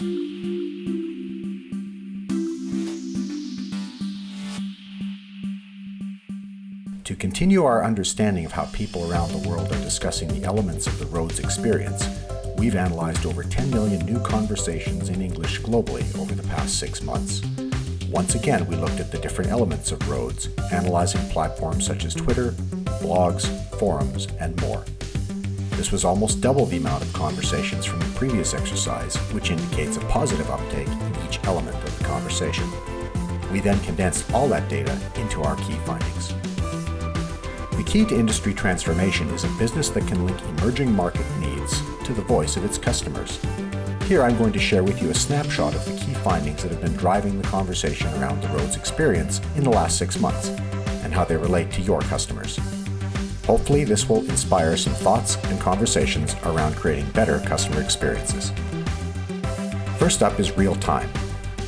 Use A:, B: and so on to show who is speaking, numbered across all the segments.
A: To continue our understanding of how people around the world are discussing the elements of the roads experience, we've analyzed over 10 million new conversations in English globally over the past 6 months. Once again, we looked at the different elements of roads, analyzing platforms such as Twitter, blogs, forums, and more. This was almost double the amount of conversations from the previous exercise, which indicates a positive uptake in each element of the conversation. We then condensed all that data into our key findings. The key to industry transformation is a business that can link emerging market needs to the voice of its customers. Here I'm going to share with you a snapshot of the key findings that have been driving the conversation around the roads experience in the last 6 months, and how they relate to your customers. Hopefully this will inspire some thoughts and conversations around creating better customer experiences. First up is real-time.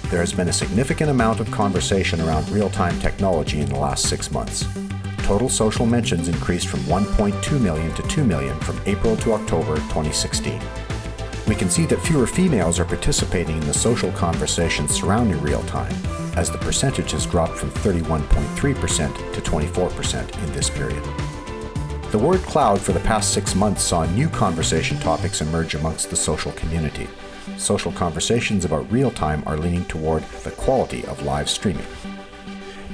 A: There has been a significant amount of conversation around real-time technology in the last 6 months. Total social mentions increased from 1.2 million to 2 million from April to October 2016. We can see that fewer females are participating in the social conversations surrounding real-time, as the percentage has dropped from 31.3% to 24% in this period. The word cloud for the past 6 months saw new conversation topics emerge amongst the social community. Social conversations about real-time are leaning toward the quality of live streaming.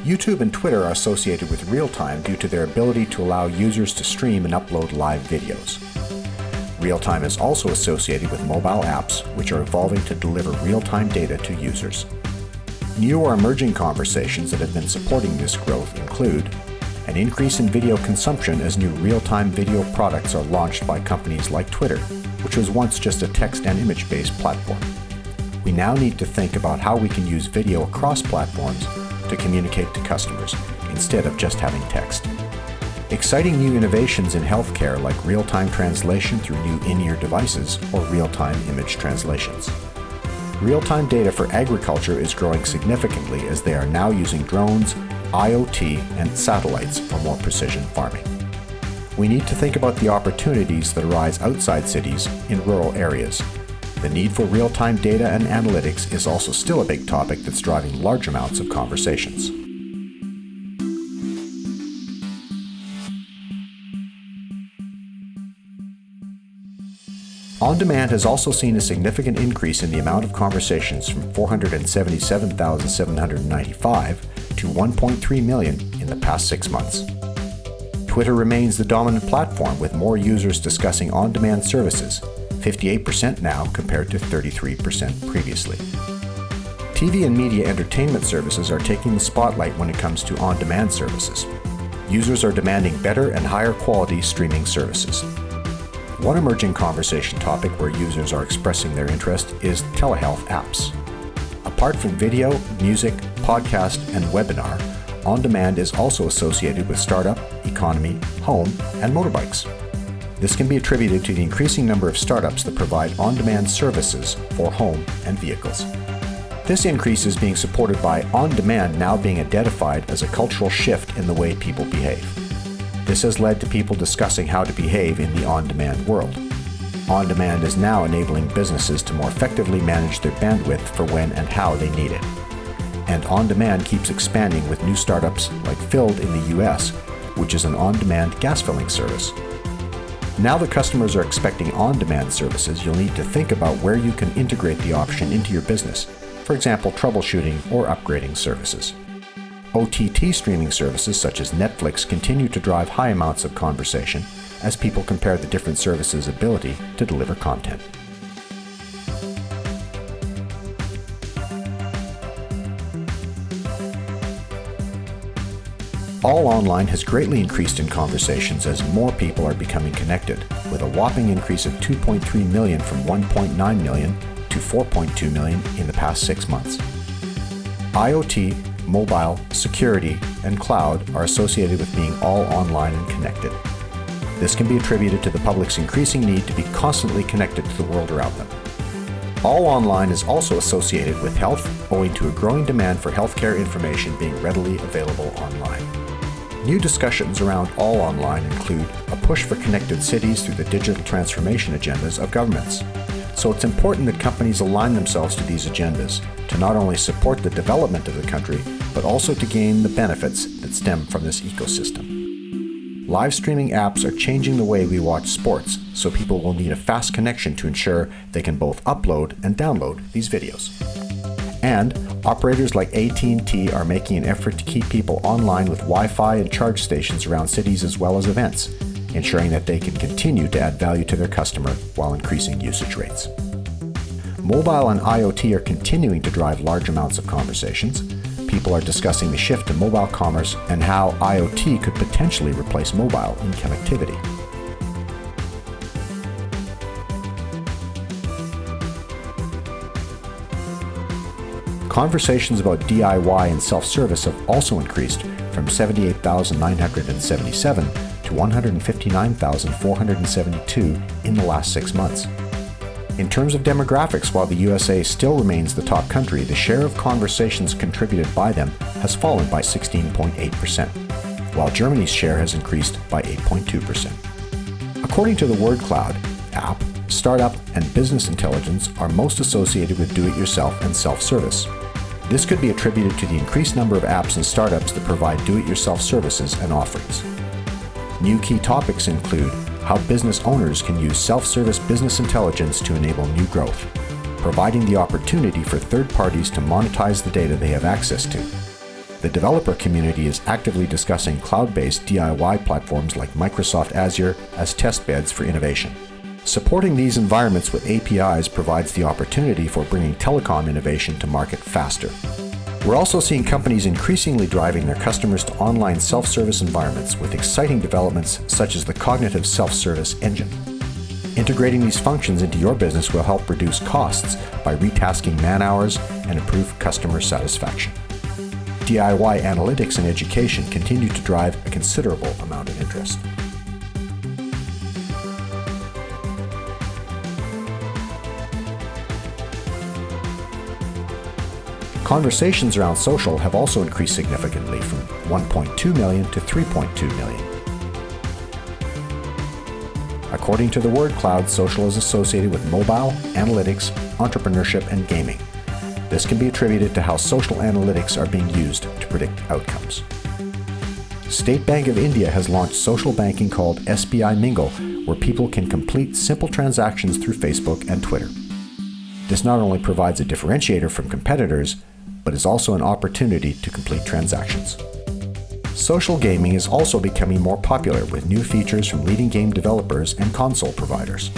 A: YouTube and Twitter are associated with real-time due to their ability to allow users to stream and upload live videos. Real-time is also associated with mobile apps, which are evolving to deliver real-time data to users. New or emerging conversations that have been supporting this growth include an increase in video consumption as new real-time video products are launched by companies like Twitter, which was once just a text and image-based platform. We now need to think about how we can use video across platforms to communicate to customers, instead of just having text. Exciting new innovations in healthcare like real-time translation through new in-ear devices or real-time image translations. Real-time data for agriculture is growing significantly as they are now using drones, IoT, and satellites for more precision farming. We need to think about the opportunities that arise outside cities in rural areas. The need for real-time data and analytics is also still a big topic that's driving large amounts of conversations. On-demand has also seen a significant increase in the amount of conversations from 477,795 to 1.3 million in the past 6 months. Twitter remains the dominant platform with more users discussing on-demand services, 58% now compared to 33% previously. TV and media entertainment services are taking the spotlight when it comes to on-demand services. Users are demanding better and higher quality streaming services. One emerging conversation topic where users are expressing their interest is telehealth apps. Apart from video, music, podcast, and webinar, on-demand is also associated with startup, economy, home, and motorbikes. This can be attributed to the increasing number of startups that provide on-demand services for home and vehicles. This increase is being supported by on-demand now being identified as a cultural shift in the way people behave. This has led to people discussing how to behave in the on-demand world. On-demand is now enabling businesses to more effectively manage their bandwidth for when and how they need it. And on-demand keeps expanding with new startups like Filled in the US, which is an on-demand gas filling service. Now that customers are expecting on-demand services, you'll need to think about where you can integrate the option into your business, for example, troubleshooting or upgrading services. OTT streaming services such as Netflix continue to drive high amounts of conversation as people compare the different services' ability to deliver content. All online has greatly increased in conversations as more people are becoming connected, with a whopping increase of 2.3 million from 1.9 million to 4.2 million in the past 6 months. IoT, mobile, security, and cloud are associated with being all online and connected. This can be attributed to the public's increasing need to be constantly connected to the world around them. All online is also associated with health, owing to a growing demand for healthcare information being readily available online. New discussions around all online include a push for connected cities through the digital transformation agendas of governments. So it's important that companies align themselves to these agendas to not only support the development of the country, but also to gain the benefits that stem from this ecosystem. Live streaming apps are changing the way we watch sports, so people will need a fast connection to ensure they can both upload and download these videos. And operators like AT&T are making an effort to keep people online with Wi-Fi and charge stations around cities as well as events, ensuring that they can continue to add value to their customer while increasing usage rates. Mobile and IoT are continuing to drive large amounts of conversations. People are discussing the shift to mobile commerce and how IoT could potentially replace mobile in connectivity. Conversations about DIY and self-service have also increased from 78,977 to 159,472 in the last 6 months. In terms of demographics, while the USA still remains the top country, the share of conversations contributed by them has fallen by 16.8%, while Germany's share has increased by 8.2%. According to the word cloud, app, startup, and business intelligence are most associated with do-it-yourself and self-service. This could be attributed to the increased number of apps and startups that provide do-it-yourself services and offerings. New key topics include how business owners can use self-service business intelligence to enable new growth, providing the opportunity for third parties to monetize the data they have access to. The developer community is actively discussing cloud-based DIY platforms like Microsoft Azure as testbeds for innovation. Supporting these environments with APIs provides the opportunity for bringing telecom innovation to market faster. We're also seeing companies increasingly driving their customers to online self-service environments with exciting developments such as the cognitive self-service engine. Integrating these functions into your business will help reduce costs by retasking man-hours and improve customer satisfaction. DIY analytics and education continue to drive a considerable amount of interest. Conversations around social have also increased significantly from 1.2 million to 3.2 million. According to the word cloud, social is associated with mobile, analytics, entrepreneurship, and gaming. This can be attributed to how social analytics are being used to predict outcomes. State Bank of India has launched social banking called SBI Mingle, where people can complete simple transactions through Facebook and Twitter. This not only provides a differentiator from competitors, but is also an opportunity to complete transactions. Social gaming is also becoming more popular with new features from leading game developers and console providers.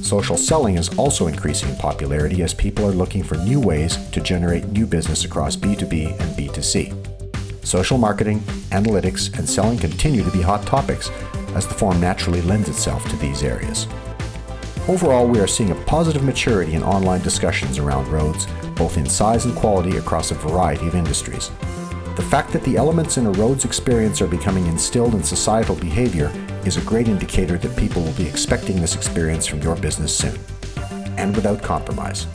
A: Social selling is also increasing in popularity as people are looking for new ways to generate new business across B2B and B2C. Social marketing, analytics, and selling continue to be hot topics as the form naturally lends itself to these areas. Overall, we are seeing a positive maturity in online discussions around roads, both in size and quality across a variety of industries. The fact that the elements in a roads experience are becoming instilled in societal behavior is a great indicator that people will be expecting this experience from your business soon, and without compromise.